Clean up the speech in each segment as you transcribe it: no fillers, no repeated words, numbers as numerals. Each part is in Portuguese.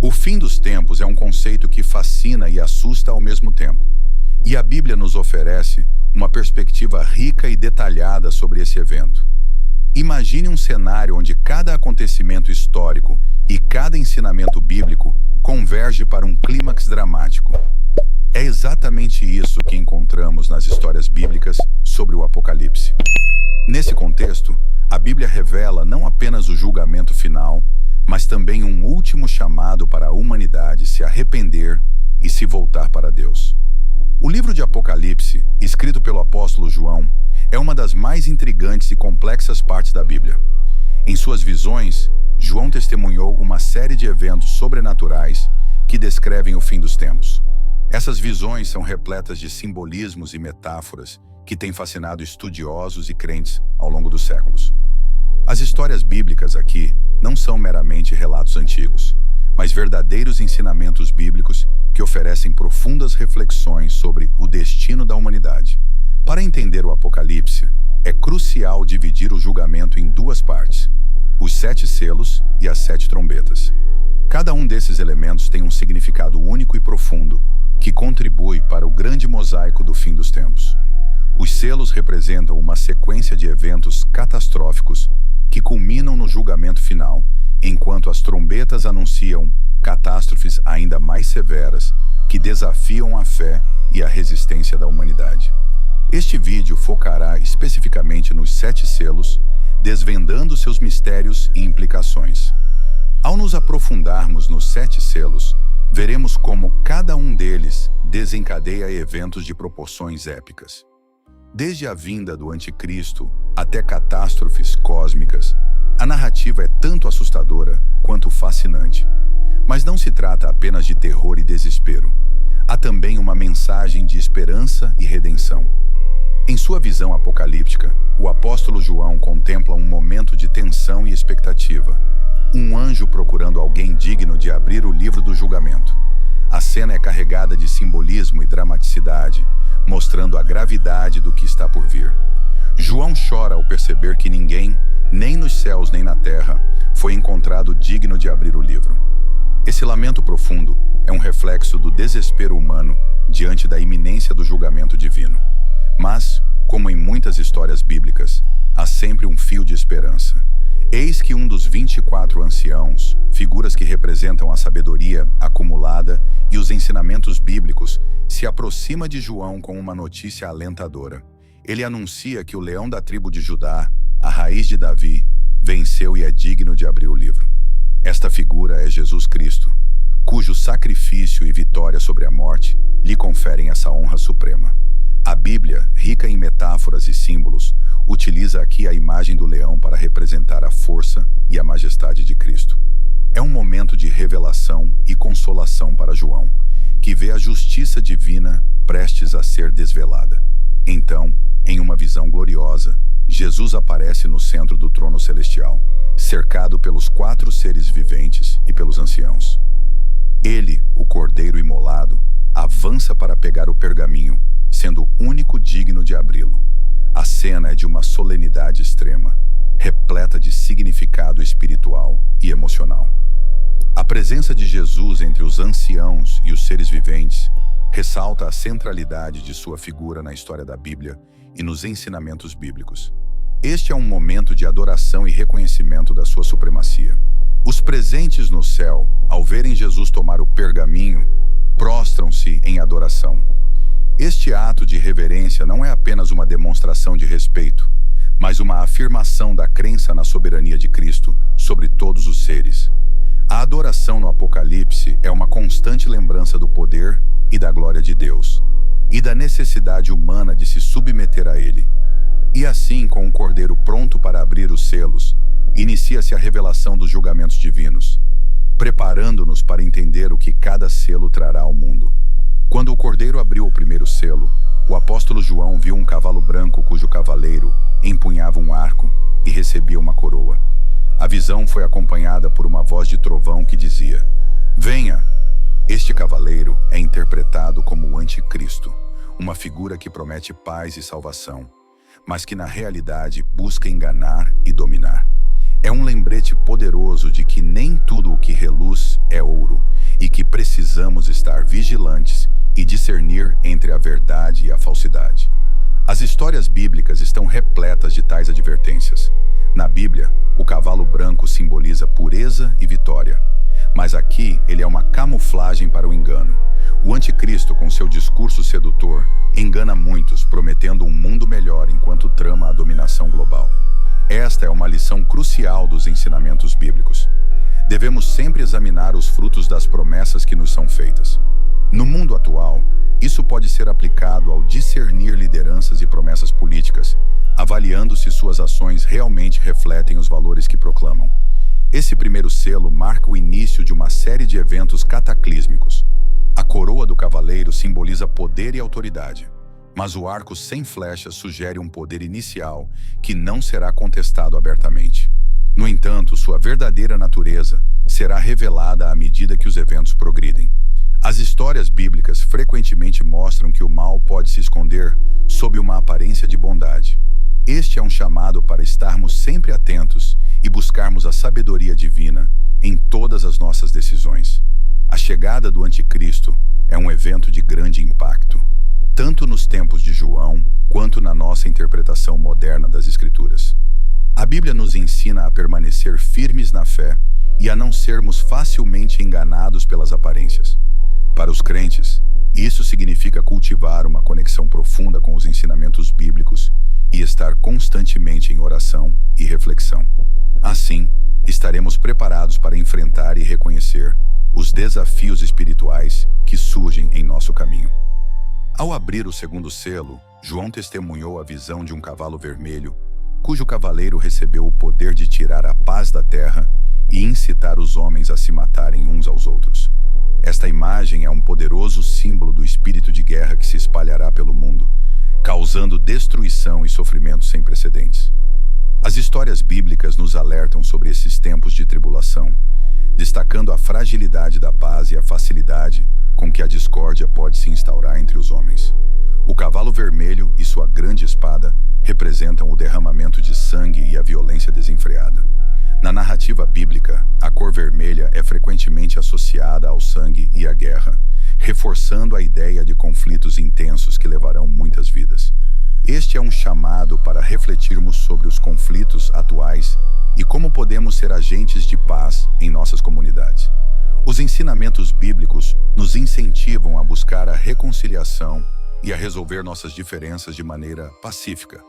O fim dos tempos é um conceito que fascina e assusta ao mesmo tempo. E a Bíblia nos oferece uma perspectiva rica e detalhada sobre esse evento. Imagine um cenário onde cada acontecimento histórico e cada ensinamento bíblico converge para um clímax dramático. É exatamente isso que encontramos nas histórias bíblicas sobre o Apocalipse. Nesse contexto, a Bíblia revela não apenas o julgamento final, mas também um último chamado para a humanidade se arrepender e se voltar para Deus. O livro de Apocalipse, escrito pelo apóstolo João, é uma das mais intrigantes e complexas partes da Bíblia. Em suas visões, João testemunhou uma série de eventos sobrenaturais que descrevem o fim dos tempos. Essas visões são repletas de simbolismos e metáforas que têm fascinado estudiosos e crentes ao longo dos séculos. As histórias bíblicas aqui não são meramente relatos antigos, mas verdadeiros ensinamentos bíblicos que oferecem profundas reflexões sobre o destino da humanidade. Para entender o Apocalipse, é crucial dividir o julgamento em duas partes: os 7 selos e as 7 trombetas. Cada um desses elementos tem um significado único e profundo, que contribui para o grande mosaico do fim dos tempos. Os selos representam uma sequência de eventos catastróficos que culminam no julgamento final, enquanto as trombetas anunciam catástrofes ainda mais severas que desafiam a fé e a resistência da humanidade. Este vídeo focará especificamente nos 7 selos, desvendando seus mistérios e implicações. Ao nos aprofundarmos nos 7 selos, veremos como cada um deles desencadeia eventos de proporções épicas. Desde a vinda do Anticristo até catástrofes cósmicas, a narrativa é tanto assustadora quanto fascinante. Mas não se trata apenas de terror e desespero. Há também uma mensagem de esperança e redenção. Em sua visão apocalíptica, o apóstolo João contempla um momento de tensão e expectativa. Um anjo procurando alguém digno de abrir o livro do julgamento. A cena é carregada de simbolismo e dramaticidade, mostrando a gravidade do que está por vir. João chora ao perceber que ninguém, nem nos céus nem na terra, foi encontrado digno de abrir o livro. Esse lamento profundo é um reflexo do desespero humano diante da iminência do julgamento divino. Mas, como em muitas histórias bíblicas, há sempre um fio de esperança. Eis que um dos 24 anciãos, figuras que representam a sabedoria acumulada e os ensinamentos bíblicos, se aproxima de João com uma notícia alentadora. Ele anuncia que o leão da tribo de Judá, a raiz de Davi, venceu e é digno de abrir o livro. Esta figura é Jesus Cristo, cujo sacrifício e vitória sobre a morte lhe conferem essa honra suprema. A Bíblia, rica em metáforas e símbolos, utiliza aqui a imagem do leão para representar a força e a majestade de Cristo. É um momento de revelação e consolação para João, que vê a justiça divina prestes a ser desvelada. Então, em uma visão gloriosa, Jesus aparece no centro do trono celestial, cercado pelos 4 seres viventes e pelos anciãos. Ele, o Cordeiro imolado, avança para pegar o pergaminho, sendo o único digno de abri-lo. A cena é de uma solenidade extrema, repleta de significado espiritual e emocional. A presença de Jesus entre os anciãos e os seres viventes ressalta a centralidade de sua figura na história da Bíblia e nos ensinamentos bíblicos. Este é um momento de adoração e reconhecimento da sua supremacia. Os presentes no céu, ao verem Jesus tomar o pergaminho, prostram-se em adoração. Este ato de reverência não é apenas uma demonstração de respeito, mas uma afirmação da crença na soberania de Cristo sobre todos os seres. A adoração no Apocalipse é uma constante lembrança do poder e da glória de Deus, e da necessidade humana de se submeter a Ele. E assim, com o Cordeiro pronto para abrir os selos, inicia-se a revelação dos julgamentos divinos, preparando-nos para entender o que cada selo trará ao mundo. Quando o Cordeiro abriu o primeiro selo, o apóstolo João viu um cavalo branco cujo cavaleiro empunhava um arco e recebia uma coroa. A visão foi acompanhada por uma voz de trovão que dizia: "Venha!" Este cavaleiro é interpretado como o Anticristo, uma figura que promete paz e salvação, mas que na realidade busca enganar e dominar. É um lembrete poderoso de que nem tudo o que reluz é ouro precisamos estar vigilantes e discernir entre a verdade e a falsidade. As histórias bíblicas estão repletas de tais advertências. Na Bíblia, o cavalo branco simboliza pureza e vitória. Mas aqui ele é uma camuflagem para o engano. O anticristo, com seu discurso sedutor, engana muitos, prometendo um mundo melhor enquanto trama a dominação global. Esta é uma lição crucial dos ensinamentos bíblicos. Devemos sempre examinar os frutos das promessas que nos são feitas. No mundo atual, isso pode ser aplicado ao discernir lideranças e promessas políticas, avaliando se suas ações realmente refletem os valores que proclamam. Esse primeiro selo marca o início de uma série de eventos cataclísmicos. A coroa do cavaleiro simboliza poder e autoridade, mas o arco sem flechas sugere um poder inicial que não será contestado abertamente. No entanto, sua verdadeira natureza será revelada à medida que os eventos progridem. As histórias bíblicas frequentemente mostram que o mal pode se esconder sob uma aparência de bondade. Este é um chamado para estarmos sempre atentos e buscarmos a sabedoria divina em todas as nossas decisões. A chegada do anticristo é um evento de grande impacto, tanto nos tempos de João quanto na nossa interpretação moderna das Escrituras. A Bíblia nos ensina a permanecer firmes na fé e a não sermos facilmente enganados pelas aparências. Para os crentes, isso significa cultivar uma conexão profunda com os ensinamentos bíblicos e estar constantemente em oração e reflexão. Assim, estaremos preparados para enfrentar e reconhecer os desafios espirituais que surgem em nosso caminho. Ao abrir o segundo selo, João testemunhou a visão de um cavalo vermelho, cujo cavaleiro recebeu o poder de tirar a paz da terra e incitar os homens a se matarem uns aos outros. Esta imagem é um poderoso símbolo do espírito de guerra que se espalhará pelo mundo, causando destruição e sofrimento sem precedentes. As histórias bíblicas nos alertam sobre esses tempos de tribulação, destacando a fragilidade da paz e a facilidade com que a discórdia pode se instaurar entre os homens. O cavalo vermelho e sua grande espada representam o derramamento de sangue e a violência desenfreada. Na narrativa bíblica, a cor vermelha é frequentemente associada ao sangue e à guerra, reforçando a ideia de conflitos intensos que levarão muitas vidas. Este é um chamado para refletirmos sobre os conflitos atuais e como podemos ser agentes de paz em nossas comunidades. Os ensinamentos bíblicos nos incentivam a buscar a reconciliação e a resolver nossas diferenças de maneira pacífica,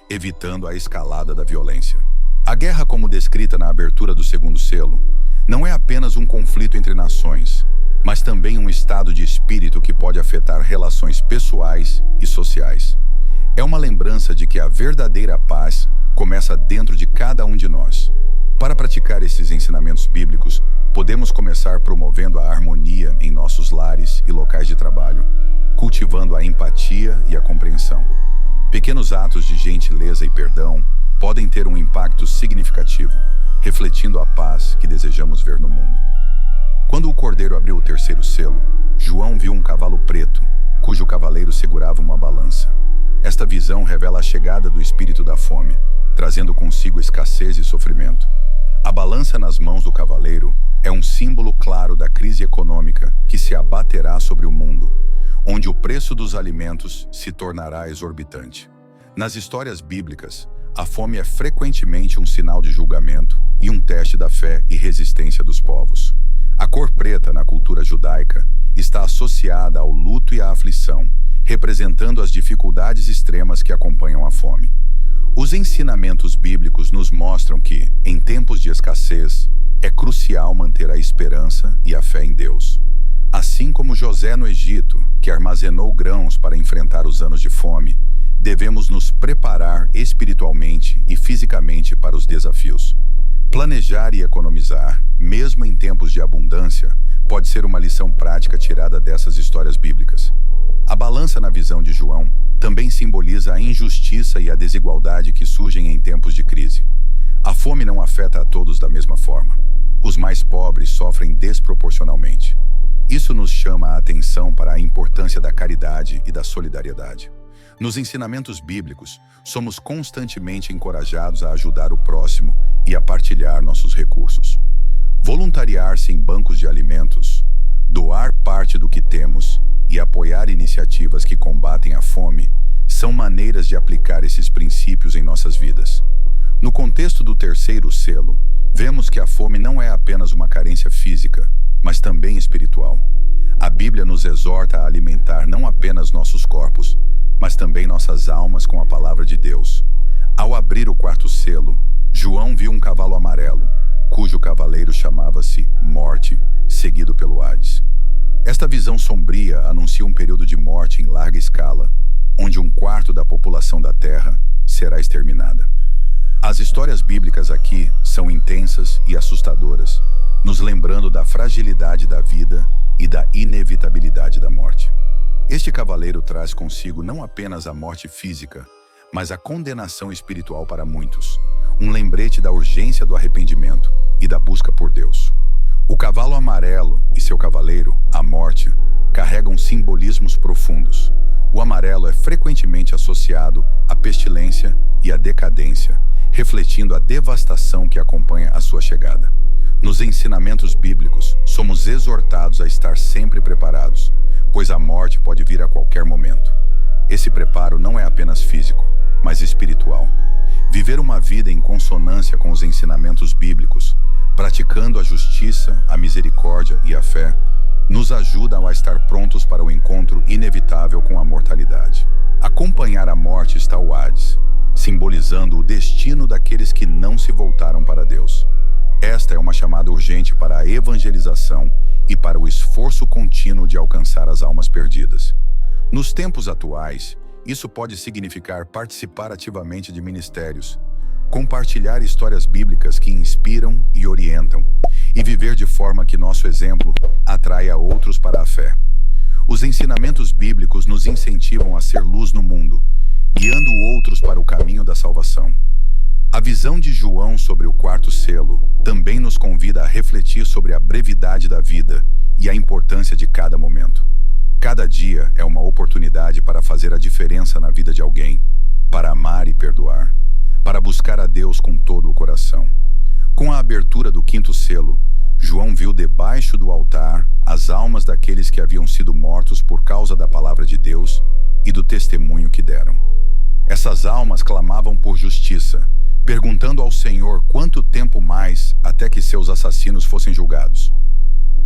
evitando a escalada da violência. A guerra, como descrita na abertura do segundo selo, não é apenas um conflito entre nações, mas também um estado de espírito que pode afetar relações pessoais e sociais. É uma lembrança de que a verdadeira paz começa dentro de cada um de nós. Para praticar esses ensinamentos bíblicos, podemos começar promovendo a harmonia em nossos lares e locais de trabalho, cultivando a empatia e a compreensão. Pequenos atos de gentileza e perdão podem ter um impacto significativo, refletindo a paz que desejamos ver no mundo. Quando o cordeiro abriu o terceiro selo, João viu um cavalo preto, cujo cavaleiro segurava uma balança. Esta visão revela a chegada do espírito da fome, trazendo consigo escassez e sofrimento. A balança nas mãos do cavaleiro é um símbolo claro da crise econômica que se abaterá sobre o mundo, onde o preço dos alimentos se tornará exorbitante. Nas histórias bíblicas, a fome é frequentemente um sinal de julgamento e um teste da fé e resistência dos povos. A cor preta na cultura judaica está associada ao luto e à aflição, representando as dificuldades extremas que acompanham a fome. Os ensinamentos bíblicos nos mostram que, em tempos de escassez, é crucial manter a esperança e a fé em Deus. Assim como José no Egito, que armazenou grãos para enfrentar os anos de fome, devemos nos preparar espiritualmente e fisicamente para os desafios. Planejar e economizar, mesmo em tempos de abundância, pode ser uma lição prática tirada dessas histórias bíblicas. A balança na visão de João também simboliza a injustiça e a desigualdade que surgem em tempos de crise. A fome não afeta a todos da mesma forma. Os mais pobres sofrem desproporcionalmente. Isso nos chama a atenção para a importância da caridade e da solidariedade. Nos ensinamentos bíblicos, somos constantemente encorajados a ajudar o próximo e a partilhar nossos recursos. Voluntariar-se em bancos de alimentos, doar parte iniciativas que combatem a fome são maneiras de aplicar esses princípios em nossas vidas. No contexto do terceiro selo, vemos que a fome não é apenas uma carência física, mas também espiritual. A Bíblia nos exorta a alimentar não apenas nossos corpos, mas também nossas almas com a palavra de Deus. Ao abrir o quarto selo, João viu um cavalo amarelo, cujo cavaleiro chamava-se Morte, seguido pelo Hades. Esta visão sombria anuncia um período de morte em larga escala, onde 1/4 da população da Terra será exterminada. As histórias bíblicas aqui são intensas e assustadoras, nos lembrando da fragilidade da vida e da inevitabilidade da morte. Este cavaleiro traz consigo não apenas a morte física, mas a condenação espiritual para muitos, um lembrete da urgência do arrependimento e da busca por Deus. O cavalo amarelo e seu cavaleiro, a morte, carregam simbolismos profundos. O amarelo é frequentemente associado à pestilência e à decadência, refletindo a devastação que acompanha a sua chegada. Nos ensinamentos bíblicos, somos exortados a estar sempre preparados, pois a morte pode vir a qualquer momento. Esse preparo não é apenas físico, mas espiritual. Viver uma vida em consonância com os ensinamentos bíblicos, praticando a justiça, a misericórdia e a fé, nos ajudam a estar prontos para o encontro inevitável com a mortalidade. Acompanhar a morte está o Hades, simbolizando o destino daqueles que não se voltaram para Deus. Esta é uma chamada urgente para a evangelização e para o esforço contínuo de alcançar as almas perdidas. Nos tempos atuais, isso pode significar participar ativamente de ministérios, compartilhar histórias bíblicas que inspiram e orientam, e viver de forma que nosso exemplo atraia outros para a fé. Os ensinamentos bíblicos nos incentivam a ser luz no mundo, guiando outros para o caminho da salvação. A visão de João sobre o quarto selo também nos convida a refletir sobre a brevidade da vida e a importância de cada momento. Cada dia é uma oportunidade para fazer a diferença na vida de alguém, para amar e perdoar, para buscar a Deus com todo o coração. Com a abertura do quinto selo, João viu debaixo do altar as almas daqueles que haviam sido mortos por causa da palavra de Deus e do testemunho que deram. Essas almas clamavam por justiça, perguntando ao Senhor quanto tempo mais até que seus assassinos fossem julgados.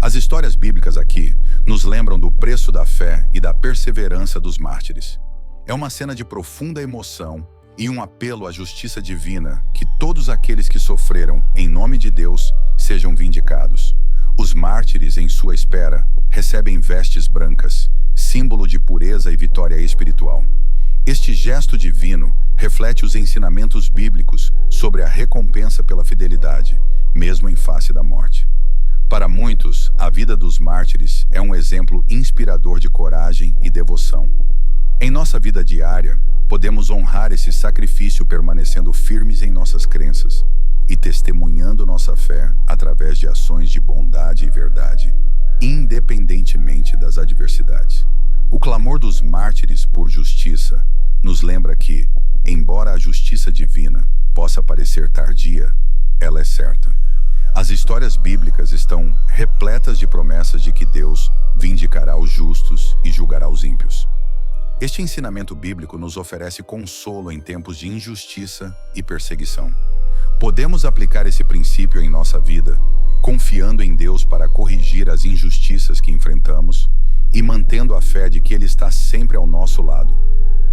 As histórias bíblicas aqui nos lembram do preço da fé e da perseverança dos mártires. É uma cena de profunda emoção e um apelo à justiça divina que todos aqueles que sofreram em nome de Deus sejam vindicados. Os mártires, em sua espera, recebem vestes brancas, símbolo de pureza e vitória espiritual. Este gesto divino reflete os ensinamentos bíblicos sobre a recompensa pela fidelidade, mesmo em face da morte. Para muitos, a vida dos mártires é um exemplo inspirador de coragem e devoção. Em nossa vida diária, podemos honrar esse sacrifício permanecendo firmes em nossas crenças e testemunhando nossa fé através de ações de bondade e verdade, independentemente das adversidades. O clamor dos mártires por justiça nos lembra que, embora a justiça divina possa parecer tardia, ela é certa. As histórias bíblicas estão repletas de promessas de que Deus vindicará os justos e julgará os ímpios. Este ensinamento bíblico nos oferece consolo em tempos de injustiça e perseguição. Podemos aplicar esse princípio em nossa vida, confiando em Deus para corrigir as injustiças que enfrentamos e mantendo a fé de que Ele está sempre ao nosso lado,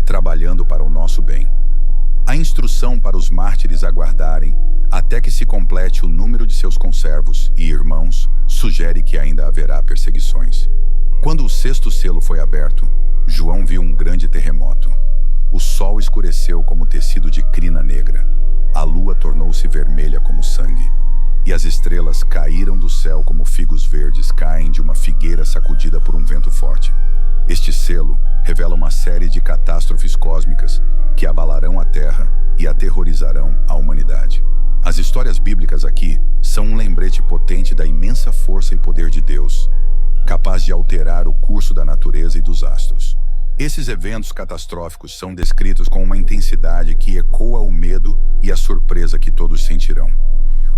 trabalhando para o nosso bem. A instrução para os mártires aguardarem até que se complete o número de seus conservos e irmãos sugere que ainda haverá perseguições. Quando o sexto selo foi aberto, João viu um grande terremoto. O sol escureceu como tecido de crina negra, a lua tornou-se vermelha como sangue, e as estrelas caíram do céu como figos verdes caem de uma figueira sacudida por um vento forte. Este selo revela uma série de catástrofes cósmicas que abalarão a Terra e aterrorizarão a humanidade. As histórias bíblicas aqui são um lembrete potente da imensa força e poder de Deus, capaz de alterar o curso da natureza e dos astros. Esses eventos catastróficos são descritos com uma intensidade que ecoa o medo e a surpresa que todos sentirão.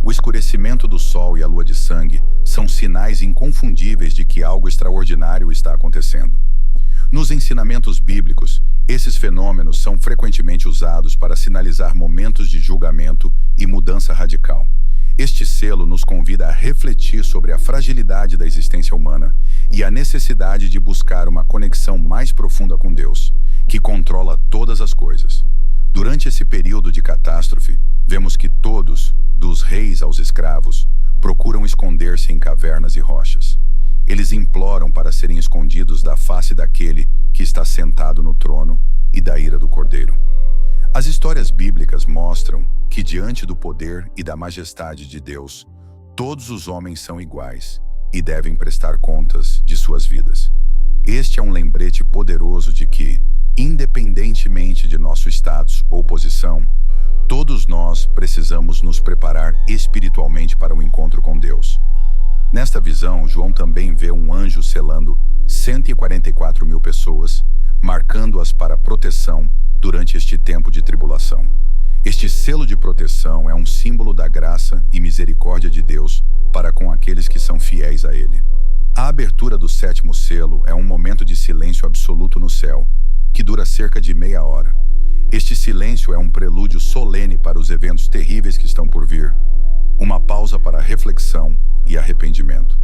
O escurecimento do sol e a lua de sangue são sinais inconfundíveis de que algo extraordinário está acontecendo. Nos ensinamentos bíblicos, esses fenômenos são frequentemente usados para sinalizar momentos de julgamento e mudança radical. Este selo nos convida a refletir sobre a fragilidade da existência humana e a necessidade de buscar uma conexão mais profunda com Deus, que controla todas as coisas. Durante esse período de catástrofe, vemos que todos, dos reis aos escravos, procuram esconder-se em cavernas e rochas. Eles imploram para serem escondidos da face daquele que está sentado no trono e da ira do Cordeiro. As histórias bíblicas mostram que, diante do poder e da majestade de Deus, todos os homens são iguais e devem prestar contas de suas vidas. Este é um lembrete poderoso de que, independentemente de nosso status ou posição, todos nós precisamos nos preparar espiritualmente para o encontro com Deus. Nesta visão, João também vê um anjo selando 144 mil pessoas, marcando-as para proteção durante este tempo de tribulação. Este selo de proteção é um símbolo da graça e misericórdia de Deus para com aqueles que são fiéis a Ele. A abertura do 7º selo é um momento de silêncio absoluto no céu, que dura cerca de meia hora. Este silêncio é um prelúdio solene para os eventos terríveis que estão por vir, uma pausa para reflexão e arrependimento.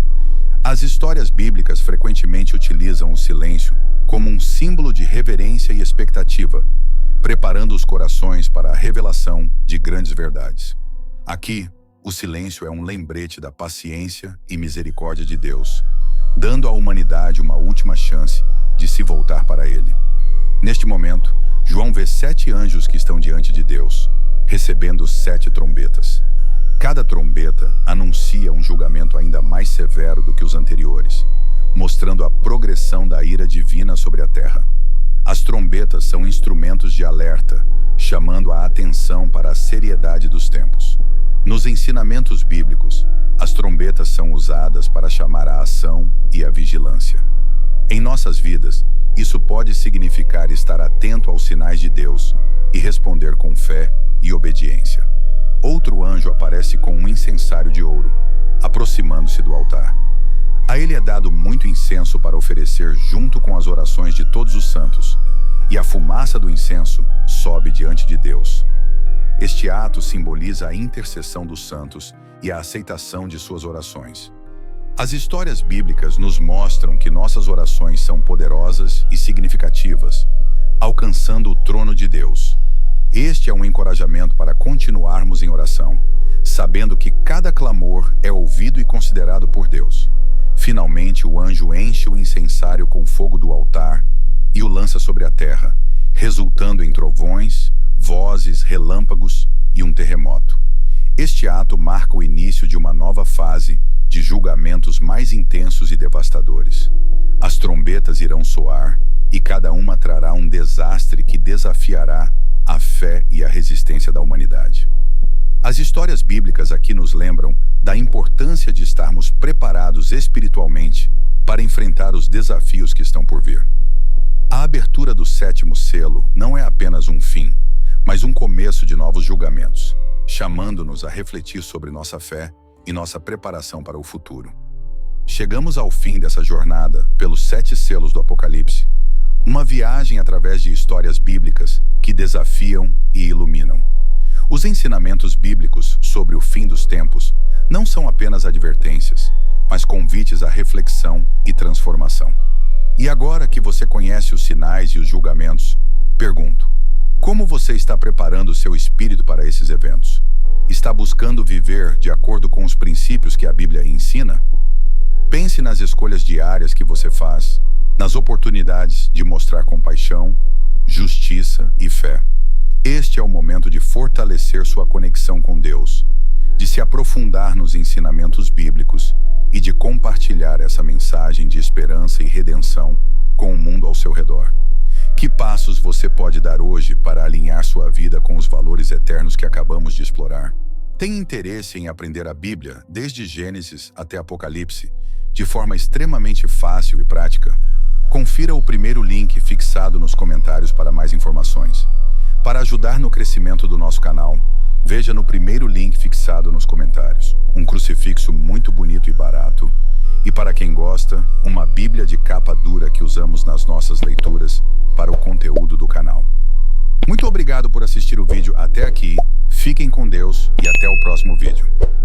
As histórias bíblicas frequentemente utilizam o silêncio como um símbolo de reverência e expectativa, preparando os corações para a revelação de grandes verdades. Aqui, o silêncio é um lembrete da paciência e misericórdia de Deus, dando à humanidade uma última chance de se voltar para Ele. Neste momento, João vê 7 anjos que estão diante de Deus, recebendo 7 trombetas. Cada trombeta anuncia um julgamento ainda mais severo do que os anteriores, mostrando a progressão da ira divina sobre a terra. As trombetas são instrumentos de alerta, chamando a atenção para a seriedade dos tempos. Nos ensinamentos bíblicos, as trombetas são usadas para chamar a ação e a vigilância. Em nossas vidas, isso pode significar estar atento aos sinais de Deus e responder com fé e obediência. Outro anjo aparece com um incensário de ouro, aproximando-se do altar. A ele é dado muito incenso para oferecer junto com as orações de todos os santos, e a fumaça do incenso sobe diante de Deus. Este ato simboliza a intercessão dos santos e a aceitação de suas orações. As histórias bíblicas nos mostram que nossas orações são poderosas e significativas, alcançando o trono de Deus. Este é um encorajamento para continuarmos em oração, sabendo que cada clamor é ouvido e considerado por Deus. Finalmente, o anjo enche o incensário com fogo do altar e o lança sobre a terra, resultando em trovões, vozes, relâmpagos e um terremoto. Este ato marca o início de uma nova fase de julgamentos mais intensos e devastadores. As trombetas irão soar e cada uma trará um desastre que desafiará a fé e a resistência da humanidade. As histórias bíblicas aqui nos lembram da importância de estarmos preparados espiritualmente para enfrentar os desafios que estão por vir. A abertura do 7º selo não é apenas um fim, mas um começo de novos julgamentos, chamando-nos a refletir sobre nossa fé e nossa preparação para o futuro. Chegamos ao fim dessa jornada pelos 7 selos do Apocalipse, uma viagem através de histórias bíblicas que desafiam e iluminam. Os ensinamentos bíblicos sobre o fim dos tempos não são apenas advertências, mas convites à reflexão e transformação. E agora que você conhece os sinais e os julgamentos, pergunto: como você está preparando seu espírito para esses eventos? Está buscando viver de acordo com os princípios que a Bíblia ensina? Pense nas escolhas diárias que você faz, nas oportunidades de mostrar compaixão, justiça e fé. Este é o momento de fortalecer sua conexão com Deus, de se aprofundar nos ensinamentos bíblicos e de compartilhar essa mensagem de esperança e redenção com o mundo ao seu redor. Que passos você pode dar hoje para alinhar sua vida com os valores eternos que acabamos de explorar? Tem interesse em aprender a Bíblia, desde Gênesis até Apocalipse, de forma extremamente fácil e prática? Confira o primeiro link fixado nos comentários para mais informações. Para ajudar no crescimento do nosso canal, veja no primeiro link fixado nos comentários um crucifixo muito bonito e barato, e para quem gosta, uma Bíblia de de capa dura que usamos nas nossas leituras para o conteúdo do canal. Muito obrigado por assistir o vídeo até aqui, fiquem com Deus e até o próximo vídeo.